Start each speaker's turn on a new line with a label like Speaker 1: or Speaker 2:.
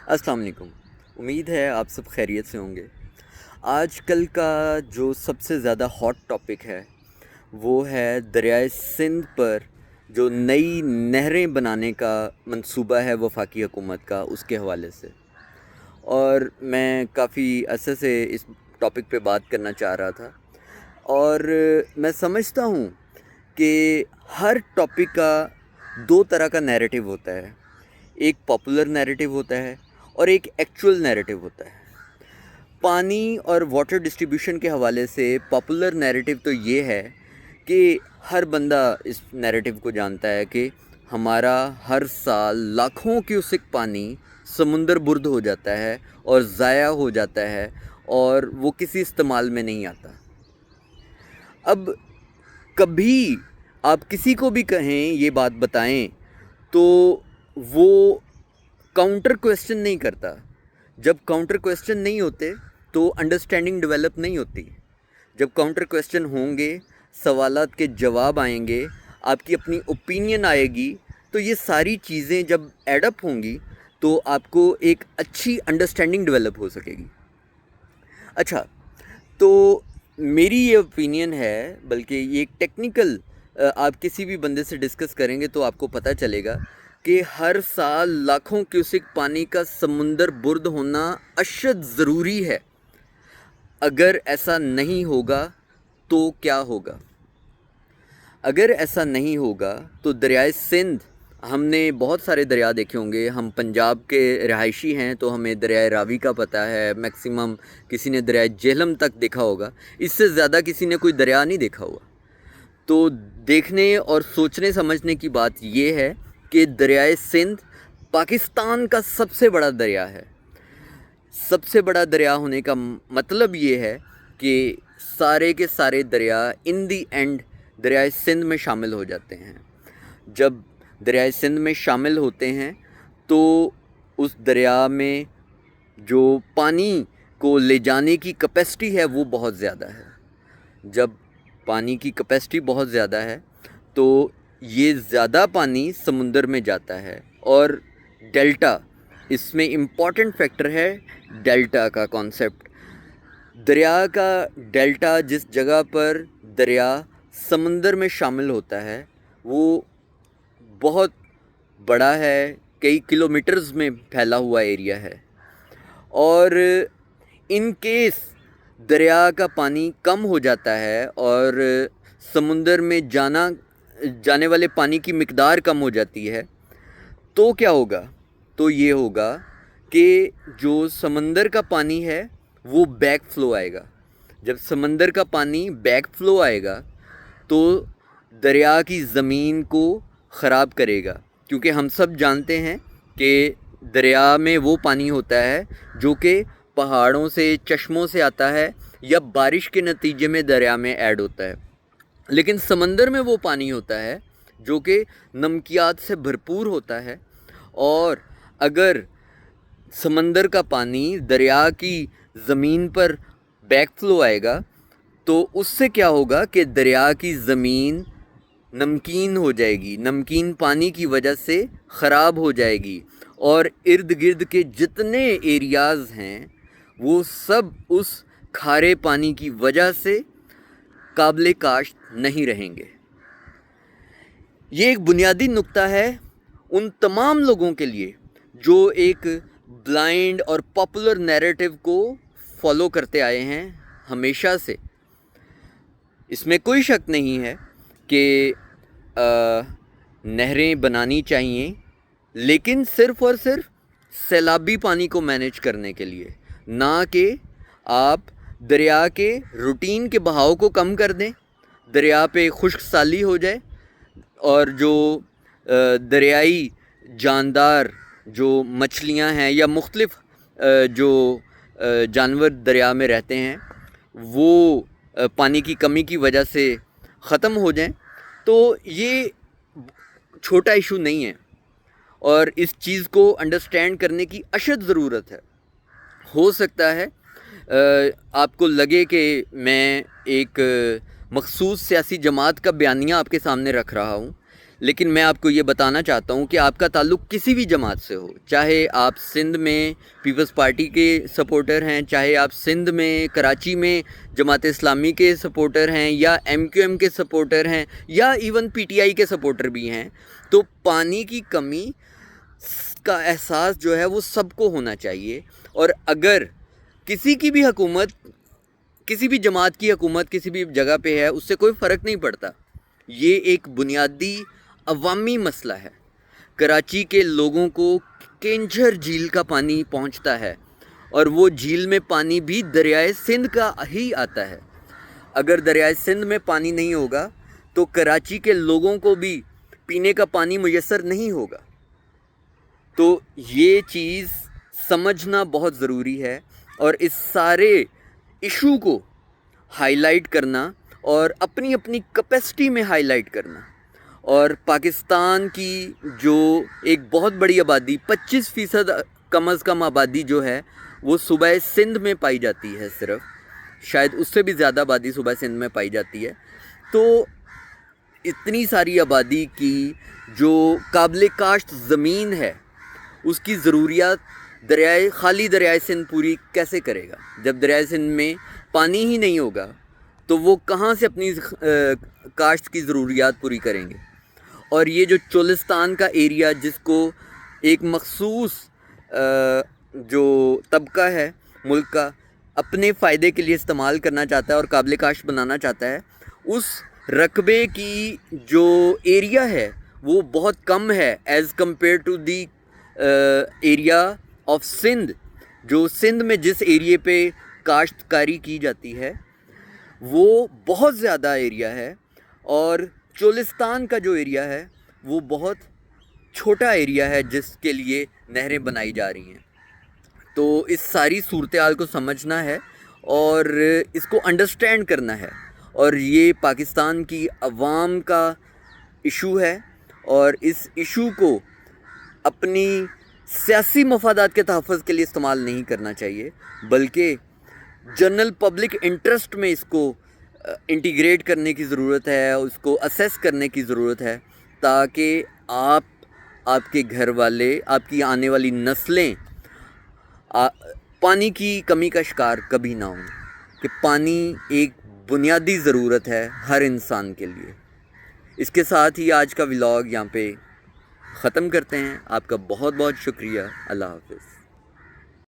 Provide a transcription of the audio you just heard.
Speaker 1: السلام علیکم۔ امید ہے آپ سب خیریت سے ہوں گے۔ آج کل کا جو سب سے زیادہ ہاٹ ٹاپک ہے وہ ہے دریائے سندھ پر جو نئی نہریں بنانے کا منصوبہ ہے وفاقی حکومت کا، اس کے حوالے سے۔ اور میں کافی عرصے سے اس ٹاپک پہ بات کرنا چاہ رہا تھا، اور میں سمجھتا ہوں کہ ہر ٹاپک کا دو طرح کا نیریٹو ہوتا ہے۔ ایک پاپولر نیریٹو ہوتا ہے اور ایک ایکچول نیریٹو ہوتا ہے۔ پانی اور واٹر ڈسٹریبیوشن کے حوالے سے پاپولر نیریٹو تو یہ ہے کہ ہر بندہ اس نیریٹو کو جانتا ہے کہ ہمارا ہر سال لاکھوں کیوسک پانی سمندر برد ہو جاتا ہے اور ضائع ہو جاتا ہے اور وہ کسی استعمال میں نہیں آتا۔ اب کبھی آپ کسی کو بھی کہیں یہ بات بتائیں تو وہ کاؤنٹر کویسچن نہیں کرتا۔ جب کاؤنٹر کویسچن نہیں ہوتے تو انڈرسٹینڈنگ ڈیولپ نہیں ہوتی۔ جب کاؤنٹر کویسچن ہوں گے، سوالات کے جواب آئیں گے، آپ کی اپنی اوپینین آئے گی، تو یہ ساری چیزیں جب ایڈ اپ ہوں گی تو آپ کو ایک اچھی انڈرسٹینڈنگ ڈیولپ ہو سکے گی۔ اچھا، تو میری یہ اوپینین ہے، بلکہ یہ ایک ٹیکنیکل آپ کسی بھی بندے سے ڈسکس کریں گے تو آپ کو پتہ چلے گا کہ ہر سال لاکھوں کیوسک پانی کا سمندر برد ہونا اشد ضروری ہے۔ اگر ایسا نہیں ہوگا تو کیا ہوگا؟ اگر ایسا نہیں ہوگا تو دریائے سندھ، ہم نے بہت سارے دریا دیکھے ہوں گے، ہم پنجاب کے رہائشی ہیں تو ہمیں دریائے راوی کا پتہ ہے، میکسیمم کسی نے دریائے جہلم تک دیکھا ہوگا، اس سے زیادہ کسی نے کوئی دریا نہیں دیکھا ہوا۔ تو دیکھنے اور سوچنے سمجھنے کی بات یہ ہے کہ دریائے سندھ پاکستان کا سب سے بڑا دریا ہے۔ سب سے بڑا دریا ہونے کا مطلب یہ ہے کہ سارے کے سارے دریا ان دی اینڈ دریائے سندھ میں شامل ہو جاتے ہیں۔ جب دریائے سندھ میں شامل ہوتے ہیں تو اس دریا میں جو پانی کو لے جانے کی کیپیسٹی ہے وہ بہت زیادہ ہے۔ جب پانی کی کیپیسٹی بہت زیادہ ہے تو یہ زیادہ پانی سمندر میں جاتا ہے، اور ڈیلٹا، اس میں امپورٹنٹ فیکٹر ہے ڈیلٹا کا کانسیپٹ۔ دریا کا ڈیلٹا، جس جگہ پر دریا سمندر میں شامل ہوتا ہے، وہ بہت بڑا ہے، کئی کلومیٹرز میں پھیلا ہوا ایریا ہے، اور ان کیس دریا کا پانی کم ہو جاتا ہے اور سمندر میں جانے والے پانی کی مقدار کم ہو جاتی ہے تو کیا ہوگا؟ تو یہ ہوگا کہ جو سمندر کا پانی ہے وہ بیک فلو آئے گا۔ جب سمندر کا پانی بیک فلو آئے گا تو دریا کی زمین کو خراب کرے گا، کیونکہ ہم سب جانتے ہیں کہ دریا میں وہ پانی ہوتا ہے جو کہ پہاڑوں سے، چشموں سے آتا ہے یا بارش کے نتیجے میں دریا میں ایڈ ہوتا ہے، لیکن سمندر میں وہ پانی ہوتا ہے جو کہ نمکیات سے بھرپور ہوتا ہے، اور اگر سمندر کا پانی دریا کی زمین پر بیک فلو آئے گا تو اس سے کیا ہوگا کہ دریا کی زمین نمکین ہو جائے گی، نمکین پانی کی وجہ سے خراب ہو جائے گی، اور ارد گرد کے جتنے ایریاز ہیں وہ سب اس کھارے پانی کی وجہ سے قابل کاشت نہیں رہیں گے۔ یہ ایک بنیادی نقطہ ہے ان تمام لوگوں کے لیے جو ایک بلائنڈ اور پاپولر نیریٹو کو فالو کرتے آئے ہیں ہمیشہ سے۔ اس میں کوئی شک نہیں ہے کہ نہریں بنانی چاہیے، لیکن صرف اور صرف سیلابی پانی کو مینیج کرنے کے لیے، نہ کہ آپ دریا کے روٹین کے بہاؤ کو کم کر دیں، دریا پہ خشک سالی ہو جائے، اور جو دریائی جاندار جو مچھلیاں ہیں یا مختلف جو جانور دریا میں رہتے ہیں وہ پانی کی کمی کی وجہ سے ختم ہو جائیں، تو یہ چھوٹا ایشو نہیں ہے، اور اس چیز کو انڈرسٹینڈ کرنے کی اشد ضرورت ہے۔ ہو سکتا ہے آپ کو لگے کہ میں ایک مخصوص سیاسی جماعت کا بیانیہ آپ کے سامنے رکھ رہا ہوں، لیکن میں آپ کو یہ بتانا چاہتا ہوں کہ آپ کا تعلق کسی بھی جماعت سے ہو، چاہے آپ سندھ میں پیپلز پارٹی کے سپورٹر ہیں، چاہے آپ سندھ میں کراچی میں جماعت اسلامی کے سپورٹر ہیں، یا ایم کیو ایم کے سپورٹر ہیں، یا ایون پی ٹی آئی کے سپورٹر بھی ہیں، تو پانی کی کمی کا احساس جو ہے وہ سب کو ہونا چاہیے. اور اگر کسی کی بھی حکومت، کسی بھی جماعت کی حکومت کسی بھی جگہ پہ ہے، اس سے کوئی فرق نہیں پڑتا. یہ ایک بنیادی عوامی مسئلہ ہے. کراچی کے لوگوں کو کینجھر جھیل کا پانی پہنچتا ہے، اور وہ جھیل میں پانی بھی دریائے سندھ کا ہی آتا ہے. اگر دریائے سندھ میں پانی نہیں ہوگا تو کراچی کے لوگوں کو بھی پینے کا پانی میسر نہیں ہوگا. تو یہ چیز سمجھنا بہت ضروری ہے، اور اس سارے ایشو کو ہائی لائٹ کرنا اور اپنی اپنی کیپیسٹی میں ہائی لائٹ کرنا. اور پاکستان کی جو ایک بہت بڑی آبادی 25% کم از کم آبادی جو ہے وہ صوبہ سندھ میں پائی جاتی ہے، صرف شاید اس سے بھی زیادہ آبادی صوبہ سندھ میں پائی جاتی ہے. تو اتنی ساری آبادی کی جو قابل کاشت زمین ہے، اس کی ضروریات خالی دریائے سندھ پوری کیسے کرے گا؟ جب دریائے سندھ میں پانی ہی نہیں ہوگا تو وہ کہاں سے اپنی کاشت کی ضروریات پوری کریں گے؟ اور یہ جو چولستان کا ایریا، جس کو ایک مخصوص جو طبقہ ہے ملک کا اپنے فائدے کے لیے استعمال کرنا چاہتا ہے اور قابل کاشت بنانا چاہتا ہے، اس رقبے کی جو ایریا ہے وہ بہت کم ہے as compared to the area of Sindh. جو سندھ میں جس ایریے پہ کاشتکاری کی جاتی ہے وہ بہت زیادہ ایریا ہے، اور چولستان کا جو ایریا ہے وہ بہت چھوٹا ایریا ہے جس کے لیے نہریں بنائی جا رہی ہیں. تو اس ساری صورتحال کو سمجھنا ہے اور اس کو انڈرسٹینڈ کرنا ہے، اور یہ پاکستان کی عوام کا ایشو ہے، اور اس ایشو کو اپنی سیاسی مفادات کے تحفظ کے لیے استعمال نہیں کرنا چاہیے، بلکہ جنرل پبلک انٹرسٹ میں اس کو انٹیگریٹ کرنے کی ضرورت ہے، اس کو اسیس کرنے کی ضرورت ہے، تاکہ آپ کے گھر والے، آپ کی آنے والی نسلیں پانی کی کمی کا شکار کبھی نہ ہوں. کہ پانی ایک بنیادی ضرورت ہے ہر انسان کے لیے. اس کے ساتھ ہی آج کا ولاگ یہاں پہ ختم کرتے ہیں. آپ کا بہت بہت شکریہ. اللہ حافظ.